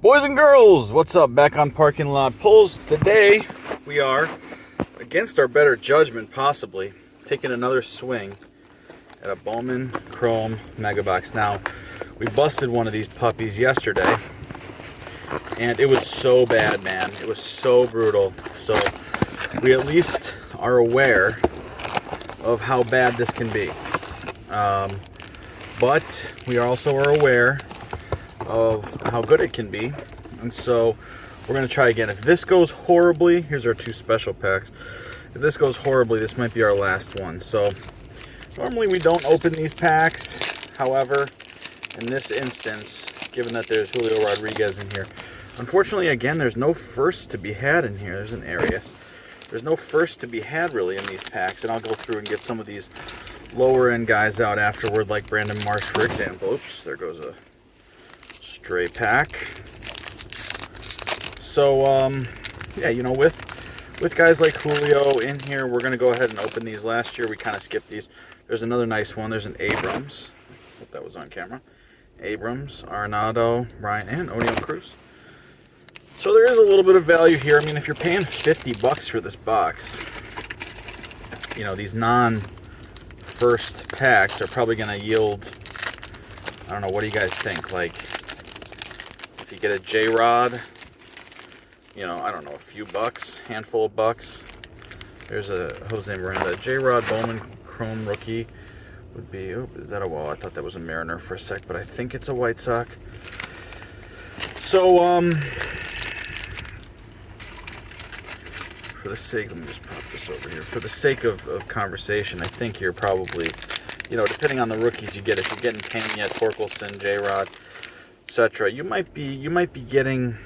Boys and girls, what's up? Back on Parking Lot Pulls. Today, we are, against our better judgment possibly, taking another swing at a Bowman Chrome Megabox. Now, we busted one of these puppies yesterday, and it was so bad, man. It was so brutal. So, we at least are aware of how bad this can be. But we also are aware of how good it can be, and so we're going to try again. If this goes horribly, here's our two special packs. If this goes horribly, this might be our last one. So normally we don't open these packs. However, in this instance, given that there's Julio Rodriguez in here, unfortunately, again, there's no first to be had in here. There's an Arias. There's no first to be had really in these packs, and I'll go through and get some of these lower end guys out afterward, like Brandon Marsh, for example. Oops, there goes a stray pack. So yeah, you know, with guys like Julio in here, we're gonna go ahead and open these. Last year we kind of skipped these. There's another nice one. There's an Abrams. Hope that was on camera. Abrams, Arenado, Bryant, and O'Neill Cruz. So there is a little bit of value here. I mean, if you're paying $50 for this box, you know, these non-first packs are probably gonna yield, I don't know, what do you guys think? Like, if you get a J-Rod, you know, I don't know, a few bucks, handful of bucks. There's a Jose Miranda. J-Rod Bowman Chrome rookie would be, oh, is that a wall? I thought that was a Mariner for a sec, but I think it's a White Sox. So, for the sake, let me just pop this over here. For the sake of conversation, I think you're probably, you know, depending on the rookies you get, if you're getting Pena, Torkelson, J-Rod, etc., you might be getting,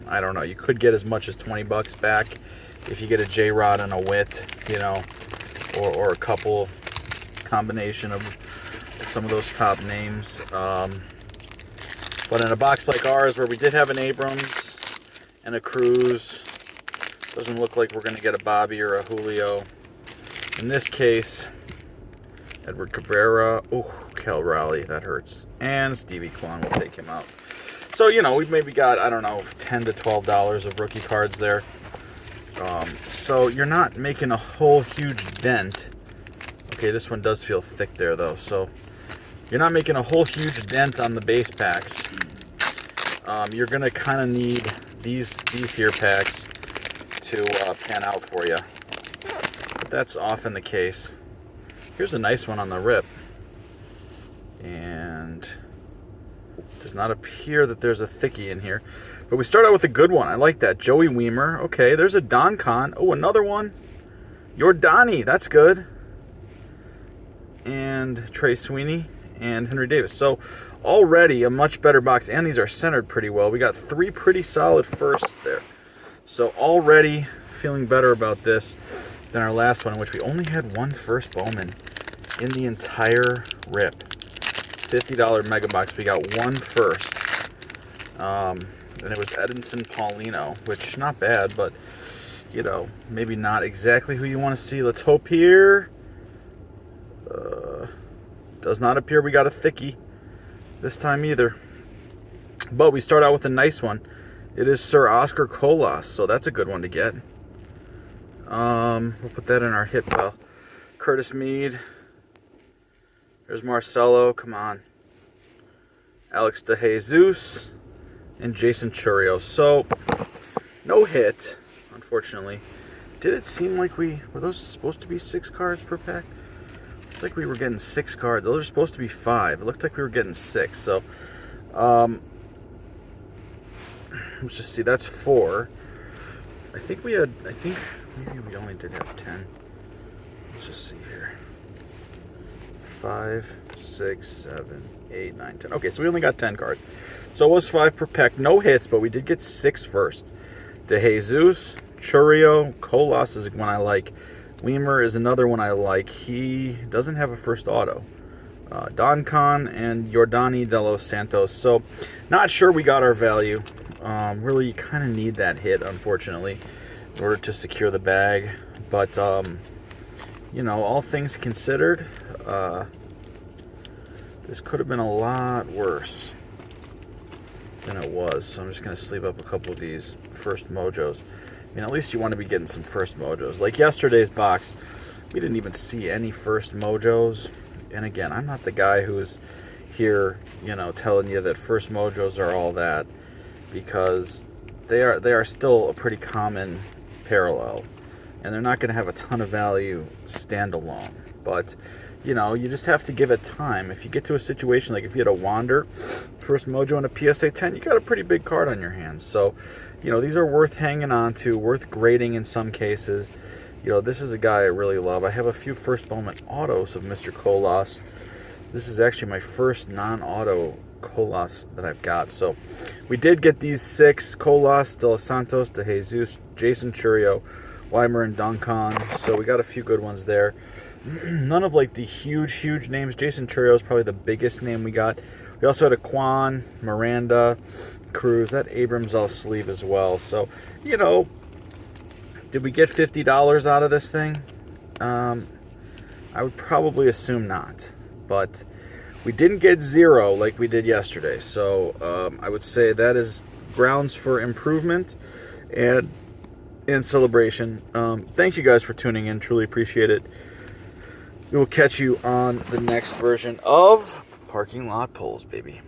I don't know, you could get as much as $20 back if you get a J-Rod and a Witt, you know, or a couple combination of some of those top names. But in a box like ours, where we did have an Abrams and a Cruz, doesn't look like we're going to get a Bobby or a Julio. In this case, Edward Cabrera, oh, Cal Raleigh, that hurts, and Stevie Kwan, will take him out. So, you know, we've maybe got, I don't know, $10 to $12 of rookie cards there. So you're not making a whole huge dent. Okay, this one does feel thick there, though. So you're not making a whole huge dent on the base packs. You're going to kind of need these here packs to pan out for you. But that's often the case. Here's a nice one on the rip. And does not appear that there's a thickie in here. But we start out with a good one. I like that. Joey Weimer. Okay, there's a Don Con. Oh, another one. Your Donnie. That's good. And Trey Sweeney and Henry Davis. So already a much better box. And these are centered pretty well. We got three pretty solid firsts there. So already feeling better about this than our last one, in which we only had one first Bowman in the entire rip. $50 Megabox. We got one first. And it was Edinson Paulino, which not bad, but, you know, maybe not exactly who you want to see. Let's hope here. Does not appear we got a thickie this time either. But we start out with a nice one. It is Sir Oscar Colas, so that's a good one to get. We'll put that in our hit pile. Curtis Mead. There's Marcelo, come on. Alex DeJesus and Jason Churios. So, no hit, unfortunately. Did it seem like were those supposed to be 6 cards per pack? It looked like we were getting 6 cards. Those are supposed to be 5. It looked like we were getting 6. So, let's just see, that's 4. I think maybe we only did have 10. Let's just see here. 5, 6, 7, 8, 9, 10. Okay, so we only got 10 cards. So it was 5 per pack. No hits, but we did get 6 first. DeJesus, Churio, Colas is one I like. Weimer is another one I like. He doesn't have a first auto. Don Con and Yordani de los Santos. So not sure we got our value. Really, you kind of need that hit, unfortunately, in order to secure the bag. But, you know, all things considered, this could have been a lot worse. than it was. So I'm just going to sleeve up a couple of these first mojos. I mean, at least you want to be getting some first mojos. Like yesterday's box, we didn't even see any first mojos. And again, I'm not the guy who's here, you know, telling you that first mojos are all that, because they are still a pretty common parallel, and they're not going to have a ton of value standalone. But you know, you just have to give it time. If you get to a situation like if you had a Wander first mojo and a PSA 10, you got a pretty big card on your hands. So, you know, these are worth hanging on to, worth grading in some cases. You know, this is a guy I really love. I have a few first Bowman autos of Mr. Colas. This is actually my first non-auto Colas that I've got. So we did get these 6: Colas, De Los Santos, De Jesus, Jason Churio, Weimer, and Duncan. So we got a few good ones there. None of like the huge names. Jason Churio is probably the biggest name we got. We also had a Quan, Miranda, Cruz. That Abrams I'll sleeve as well. So, you know, did we get $50 out of this thing? I would probably assume not. But we didn't get 0 like we did yesterday. So I would say that is grounds for improvement and celebration. Thank you guys for tuning in. Truly appreciate it. We will catch you on the next version of Parking Lot Polls, baby.